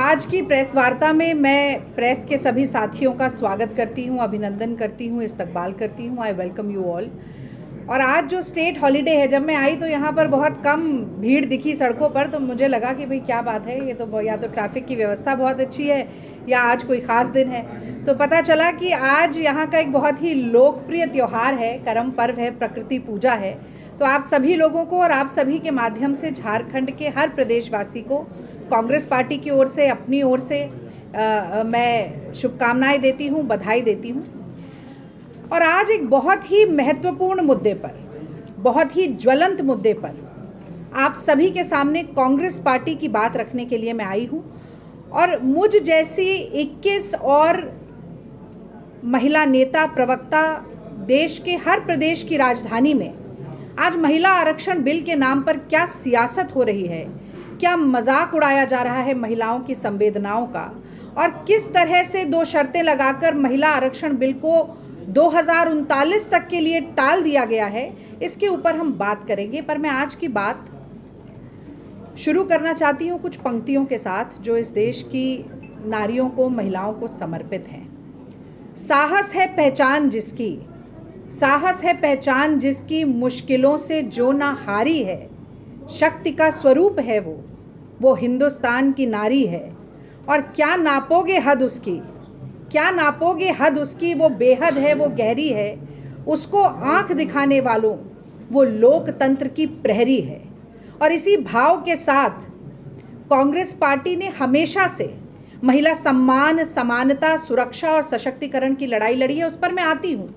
आज की प्रेस वार्ता में मैं प्रेस के सभी साथियों का स्वागत करती हूं, अभिनंदन करती हूं, इस्तकबाल करती हूं। I welcome you all. और आज जो स्टेट हॉलीडे है, जब मैं आई तो यहाँ पर बहुत कम भीड़ दिखी सड़कों पर, तो मुझे लगा कि भाई क्या बात है, ये तो या तो ट्रैफिक की व्यवस्था बहुत अच्छी है या आज कोई ख़ास दिन है। तो पता चला कि आज यहाँ का एक बहुत ही लोकप्रिय त्यौहार है, करम पर्व है, प्रकृति पूजा है। तो आप सभी लोगों को और आप सभी के माध्यम से झारखंड के हर प्रदेशवासी को कांग्रेस पार्टी की ओर से, अपनी ओर से मैं शुभकामनाएं देती हूं, बधाई देती हूं। और आज एक बहुत ही महत्वपूर्ण मुद्दे पर, बहुत ही ज्वलंत मुद्दे पर आप सभी के सामने कांग्रेस पार्टी की बात रखने के लिए मैं आई हूं। और मुझ जैसी 21 और महिला नेता, प्रवक्ता देश के हर प्रदेश की राजधानी में आज महिला आरक्षण बिल के नाम पर क्या सियासत हो रही है, क्या मजाक उड़ाया जा रहा है महिलाओं की संवेदनाओं का, और किस तरह से दो शर्तें लगाकर महिला आरक्षण बिल को 2039 तक के लिए टाल दिया गया है, इसके ऊपर हम बात करेंगे। पर मैं आज की बात शुरू करना चाहती हूँ कुछ पंक्तियों के साथ जो इस देश की नारियों को, महिलाओं को समर्पित हैं। साहस है पहचान जिसकी, साहस है पहचान जिसकी, मुश्किलों से जो ना हारी है, शक्ति का स्वरूप है वो हिंदुस्तान की नारी है। और क्या नापोगे हद उसकी, क्या नापोगे हद उसकी, वो बेहद है, वो गहरी है, उसको आंख दिखाने वालों वो लोकतंत्र की प्रहरी है। और इसी भाव के साथ कांग्रेस पार्टी ने हमेशा से महिला सम्मान, समानता, सुरक्षा और सशक्तिकरण की लड़ाई लड़ी है, उस पर मैं आती हूँ।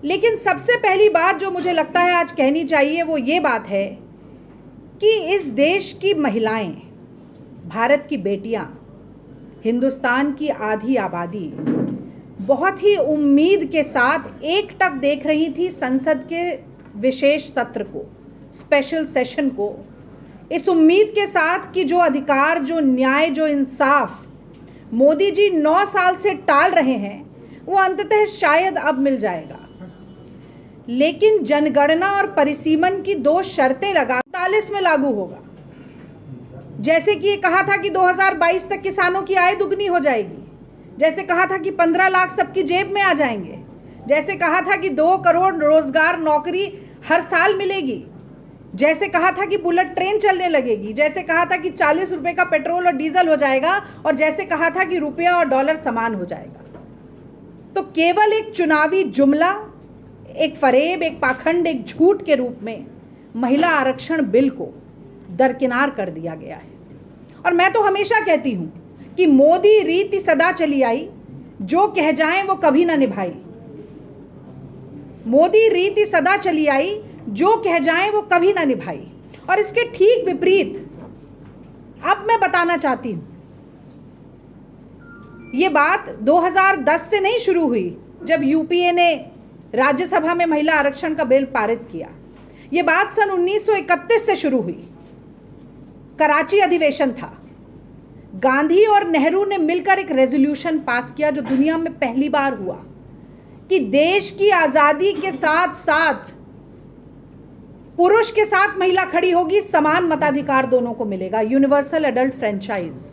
लेकिन सबसे पहली बात जो मुझे लगता है आज कहनी चाहिए वो ये बात है कि इस देश की महिलाएं, भारत की बेटियां, हिंदुस्तान की आधी आबादी बहुत ही उम्मीद के साथ एकटक देख रही थी संसद के विशेष सत्र को, स्पेशल सेशन को, इस उम्मीद के साथ कि जो अधिकार, जो न्याय, जो इंसाफ मोदी जी 9 साल से टाल रहे हैं वो अंततः शायद अब मिल जाएगा। लेकिन जनगणना और परिसीमन की 2 शर्तें लगा 40 में लागू होगा। जैसे कि ये कहा था कि 2022 तक किसानों की आय दुगनी हो जाएगी, जैसे कहा था कि 15 लाख सबकी जेब में आ जाएंगे, जैसे कहा था कि 2 करोड़ रोजगार नौकरी हर साल मिलेगी, जैसे कहा था कि बुलेट ट्रेन चलने लगेगी, जैसे कहा था कि 40 रुपए का पेट्रोल और डीजल हो जाएगा, और जैसे कहा था कि रुपया और डॉलर समान हो जाएगा। तो केवल एक चुनावी जुमला, एक फरेब, एक पाखंड, एक झूठ के रूप में महिला आरक्षण बिल को दरकिनार कर दिया गया है। और मैं तो हमेशा कहती हूं कि मोदी रीति सदा चली आई, जो कह जाएं वो कभी ना निभाई। मोदी रीति सदा चली आई, जो कह जाएं वो कभी ना निभाई। और इसके ठीक विपरीत अब मैं बताना चाहती हूं, ये बात 2010 से नहीं शुरू हुई जब यूपीए ने राज्यसभा में महिला आरक्षण का बिल पारित किया। ये बात सन 1931 से शुरू हुई। कराची अधिवेशन था, गांधी और नेहरू ने मिलकर एक रेजोल्यूशन पास किया जो दुनिया में पहली बार हुआ कि देश की आजादी के साथ साथ पुरुष के साथ महिला खड़ी होगी, समान मताधिकार दोनों को मिलेगा, यूनिवर्सल एडल्ट फ्रेंचाइज।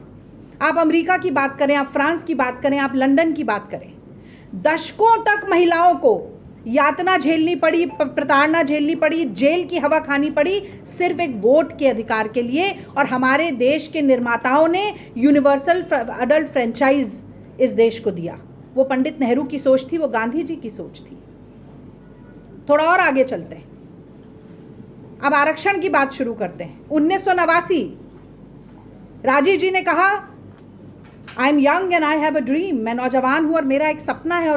आप अमेरिका की बात करें, आप फ्रांस की बात करें, आप लंदन की बात करें, दशकों तक महिलाओं को यातना झेलनी पड़ी, प्रताड़ना झेलनी पड़ी, जेल की हवा खानी पड़ी, सिर्फ एक वोट के अधिकार के लिए। और हमारे देश के निर्माताओं ने यूनिवर्सल एडल्ट फ्रेंचाइज इस देश को दिया। वो पंडित नेहरू की सोच थी, वो गांधी जी की सोच थी। थोड़ा और आगे चलते हैं, अब आरक्षण की बात शुरू करते हैं। 1989 राजीव जी ने कहा, I am young and I have a dream, मैं नौजवान हूं और मेरा एक सपना है। और